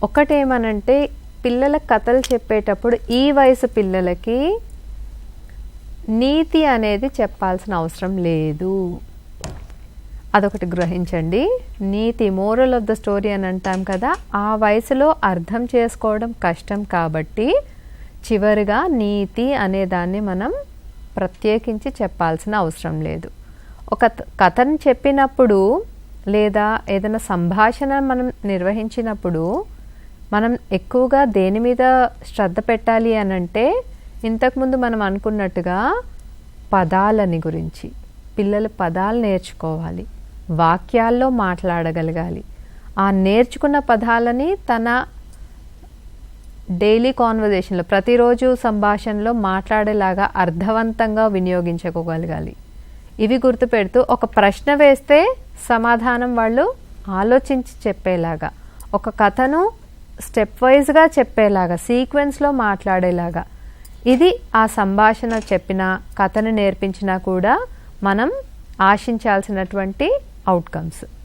ఒకటేమనంటే పిల్లల కథలు చెప్పేటప్పుడు ఈ వయసు పిల్లలకి నీతి అనేది చెప్పాల్సిన అవసరం లేదు. అదొకటి గ్రహించండి. నీతి, మోరల్ ఆఫ్ ద స్టోరీ అని అంటాం కదా, ఆ వయసులో అర్థం చేసుకోవడం కష్టం కాబట్టి చివరిగా నీతి అనే దాన్ని మనం ప్రత్యేకించి చెప్పాల్సిన అవసరం లేదు. ఒక కథను చెప్పినప్పుడు లేదా ఏదైనా సంభాషణ మనం నిర్వహించినప్పుడు మనం ఎక్కువగా దేని మీద శ్రద్ధ పెట్టాలి అని అంటే, ఇంతకుముందు మనం అనుకున్నట్టుగా పదాలని గురించి. పిల్లలు పదాలు నేర్చుకోవాలి, వాక్యాల్లో మాట్లాడగలగాలి. ఆ నేర్చుకున్న పదాలని తన డైలీ కాన్వర్జేషన్లో, ప్రతిరోజు సంభాషణలో మాట్లాడేలాగా అర్థవంతంగా వినియోగించుకోగలగాలి. ఇవి గుర్తుపెడుతూ ఒక ప్రశ్న వేస్తే సమాధానం వాళ్ళు ఆలోచించి చెప్పేలాగా, ఒక కథను స్టెప్ వైజ్గా చెప్పేలాగా, సీక్వెన్స్లో మాట్లాడేలాగా, ఇది ఆ సంభాషణ చెప్పిన, కథను నేర్పించినా కూడా మనం ఆశించాల్సినటువంటి అవుట్కమ్స్.